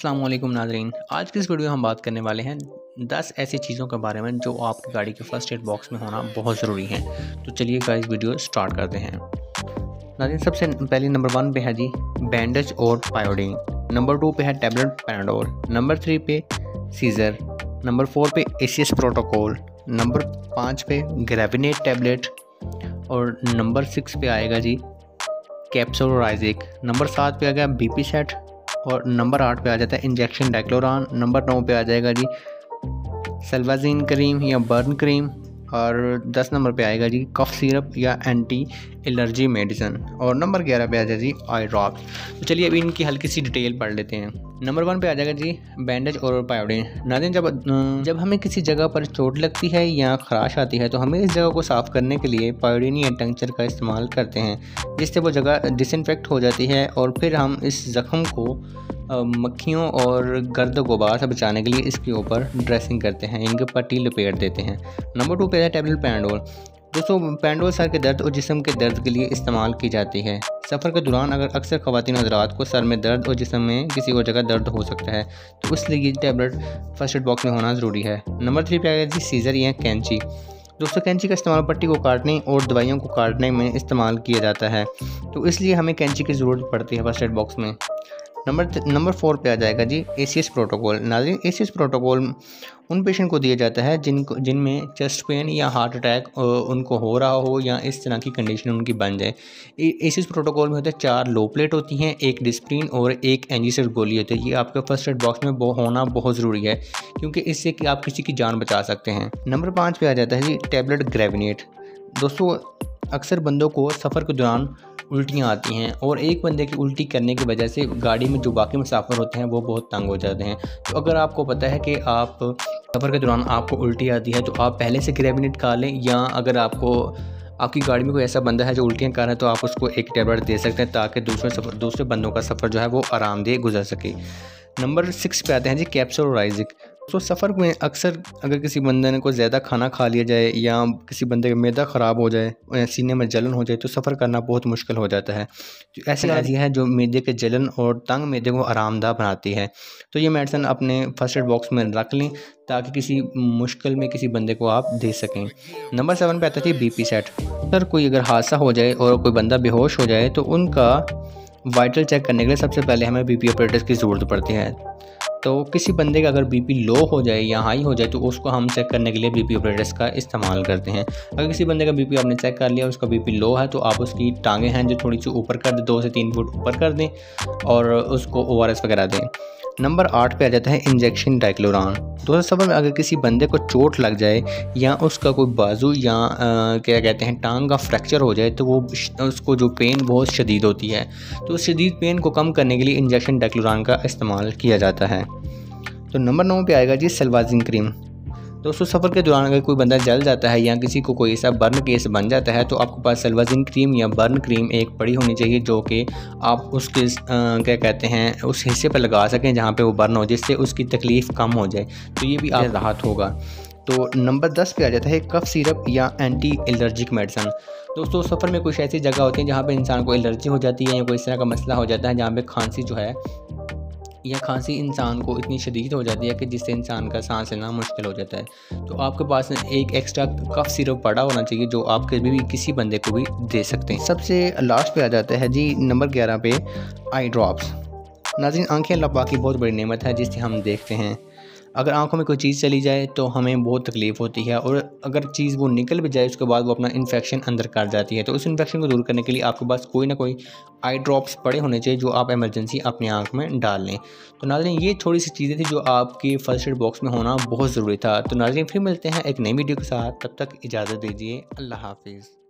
अस्सलाम वालेकुम नाज़रीन। आज की इस वीडियो में हम बात करने वाले हैं 10 ऐसी चीज़ों के बारे में जो आपकी गाड़ी के फर्स्ट एड बॉक्स में होना बहुत ज़रूरी है। तो चलिए गाइस वीडियो स्टार्ट करते हैं। नाज़रीन सबसे पहले नंबर 1 पे है जी बैंडेज और पायोडीन, नंबर 2 पे है टैबलेट पैनाडोल, नंबर 3 पे सीज़र, नंबर 4 पे एसीएस प्रोटोकॉल, नंबर 5 पे ग्रेविनेट टैबलेट और नंबर 6 पे आएगा जी कैप्सूलोराइजिक, नंबर 7 पे आ गया बीपी सेट और नंबर 8 पे आ जाता है इंजेक्शन डाइक्लोरान, नंबर 9 पे आ जाएगा जी सेल्वाजीन क्रीम या बर्न क्रीम और 10 नंबर पे आएगा जी कफ सिरप या एंटी एलर्जी मेडिसन और नंबर 11 पे आ जाएगा जी आई ड्रॉप्स। तो चलिए अभी इनकी हल्की सी डिटेल पढ़ लेते हैं। नंबर 1 पे आ जाएगा जी बैंडेज और पायोडीन। नाज़रीन जब हमें किसी जगह पर चोट लगती है या खराश आती है तो हमें इस जगह को साफ़ करने के लिए पायोडीन या टंक्चर का इस्तेमाल करते हैं, जिससे वो जगह डिसइंफेक्ट हो जाती है और फिर हम इस ज़ख्म को मक्खियों और गर्द गुबार से बचाने के लिए इसके ऊपर ड्रेसिंग करते हैं, इनके पट्टी लपेट देते हैं। नंबर 2 पे है टैबलेट पैनाडोल। दोस्तों पैनाडोल सर के दर्द और जिस्म के दर्द के लिए इस्तेमाल की जाती है। सफ़र के दौरान अगर अक्सर ख़वातीन हज़रात को सर में दर्द और जिस्म में किसी और जगह दर्द हो सकता है तो इसलिए ये टैबलेट फर्स्ट एड बॉक्स में होना ज़रूरी है। नंबर 3 पे आएगा जी सीज़र या कैंची। दोस्तों कैंची का इस्तेमाल पट्टी को काटने और दवाइयों को काटने में इस्तेमाल किया जाता है, तो इसलिए हमें कैंची की ज़रूरत पड़ती है फर्स्ट एड बॉक्स में। नंबर 4 पे आ जाएगा जी एसीएस प्रोटोकॉल। नाज़रीन एसीएस प्रोटोकॉल उन पेशेंट को दिया जाता है जिनमें चेस्ट पेन या हार्ट अटैक उनको हो रहा हो या इस तरह की कंडीशन उनकी बन जाए। एसीएस प्रोटोकॉल में होता है 4 लो प्लेट होती हैं, 1 डिस्प्रिन और 1 एंजीसिड गोली होती है। ये आपके फर्स्ट एड बॉक्स में होना बहुत ज़रूरी है क्योंकि इससे कि आप किसी की जान बचा सकते हैं। नंबर 5 पे आ जाता है जी टैबलेट ग्रेविनेट। दोस्तों अक्सर बंदों को सफ़र के दौरान उल्टियाँ आती हैं और एक बंदे की उल्टी करने की वजह से गाड़ी में जो बाकी मुसाफिर होते हैं वो बहुत तंग हो जाते हैं। तो अगर आपको पता है कि आप सफ़र के दौरान आपको उल्टी आती है तो आप पहले से ग्रेविनेट खा लें, या अगर आपकी गाड़ी में कोई ऐसा बंदा है जो उल्टियाँ कर रहा है तो आप उसको एक टैबलेट दे सकते हैं ताकि दूसरे बंदों का सफ़र जो है वो आरामदेह गुजर सके। नंबर 6 पे आते हैं जी कैप्सूलोराइजिक। तो सफ़र में अक्सर अगर किसी बंदे ने को ज़्यादा खाना खा लिया जाए या किसी बंदे का मैदा ख़राब हो जाए या सीने में जलन हो जाए तो सफ़र करना बहुत मुश्किल हो जाता है। तो ऐसी है जो मैदे के जलन और तंग मैदे को आरामदा बनाती है। तो ये मेडिसिन अपने फर्स्ट एड बॉक्स में रख लें ताकि किसी मुश्किल में किसी बंदे को आप दे सकें। नंबर 7 पे आता है बीपी सेट। सर कोई अगर हादसा हो जाए और कोई बंदा बेहोश हो जाए तो उनका वाइटल चेक करने के लिए सबसे पहले हमें बीपी ऑपरेटर्स की ज़रूरत पड़ती है। तो किसी बंदे का अगर बीपी लो हो जाए या हाई हो जाए तो उसको हम चेक करने के लिए बीपी ऑपरेटर्स का इस्तेमाल करते हैं। अगर किसी बंदे का बीपी आपने चेक कर लिया, उसका बीपी लो है, तो आप उसकी टांगें हैं जो थोड़ी सी ऊपर कर दें, 2 से 3 फुट ऊपर कर दें और उसको ORS वगैरह दें। नंबर 8 पे आ जाता है इंजेक्शन डाइक्लोरान। दोस्तों सफ़र में अगर किसी बंदे को चोट लग जाए या उसका कोई बाजू या क्या कहते हैं टांग का फ्रैक्चर हो जाए तो उसको जो पेन बहुत शदीद होती है, तो उस शदीद पेन को कम करने के लिए इंजेक्शन डाइक्लोरान का इस्तेमाल किया जाता है। तो नंबर 9 पे आएगा जी सेल्वाजीन क्रीम। दोस्तों सफ़र के दौरान अगर कोई बंदा जल जाता है या किसी को कोई ऐसा बर्न केस बन जाता है तो आपके पास सेल्वाजीन क्रीम या बर्न क्रीम एक पड़ी होनी चाहिए जो कि आप उसके क्या कहते हैं उस हिस्से पर लगा सकें जहाँ पे वो बर्न हो, जिससे उसकी तकलीफ़ कम हो जाए, तो ये भी आप राहत होगा। तो नंबर 10 पे आ जाता है कफ सिरप या एंटी एलर्जिक मेडिसन। दोस्तों सफ़र में कुछ ऐसी जगह होती है जहाँ पे इंसान को एलर्जी हो जाती है या कोई इस तरह का मसला हो जाता है जहाँ पे खांसी जो है या खांसी इंसान को इतनी शदीद हो जाती है कि जिससे इंसान का सांस लेना मुश्किल हो जाता है, तो आपके पास एक एक्स्ट्रा कफ सिरप पड़ा होना चाहिए जो आप कभी भी किसी बंदे को भी दे सकते हैं। सबसे लास्ट पे आ जाता है जी नंबर 11 पे आई ड्रॉप्स। नाज़रीन आंखें अल्लाह पाक की बहुत बड़ी नेमत है जिससे हम देखते हैं। अगर आंखों में कोई चीज़ चली जाए तो हमें बहुत तकलीफ़ होती है और अगर चीज़ वो निकल भी जाए उसके बाद वो अपना इन्फेक्शन अंदर कर जाती है, तो उस इन्फेक्शन को दूर करने के लिए आपके पास कोई ना कोई आई ड्रॉप्स पड़े होने चाहिए जो आप इमरजेंसी अपनी आंख में डाल लें। तो नाज़रीन ये थोड़ी सी चीज़ें थी जो आपके फर्स्ट एड बॉक्स में होना बहुत ज़रूरी था। तो नाज़रीन फिर मिलते हैं एक नई वीडियो के साथ, तब तक इजाज़त दीजिए। अल्लाह हाफिज़।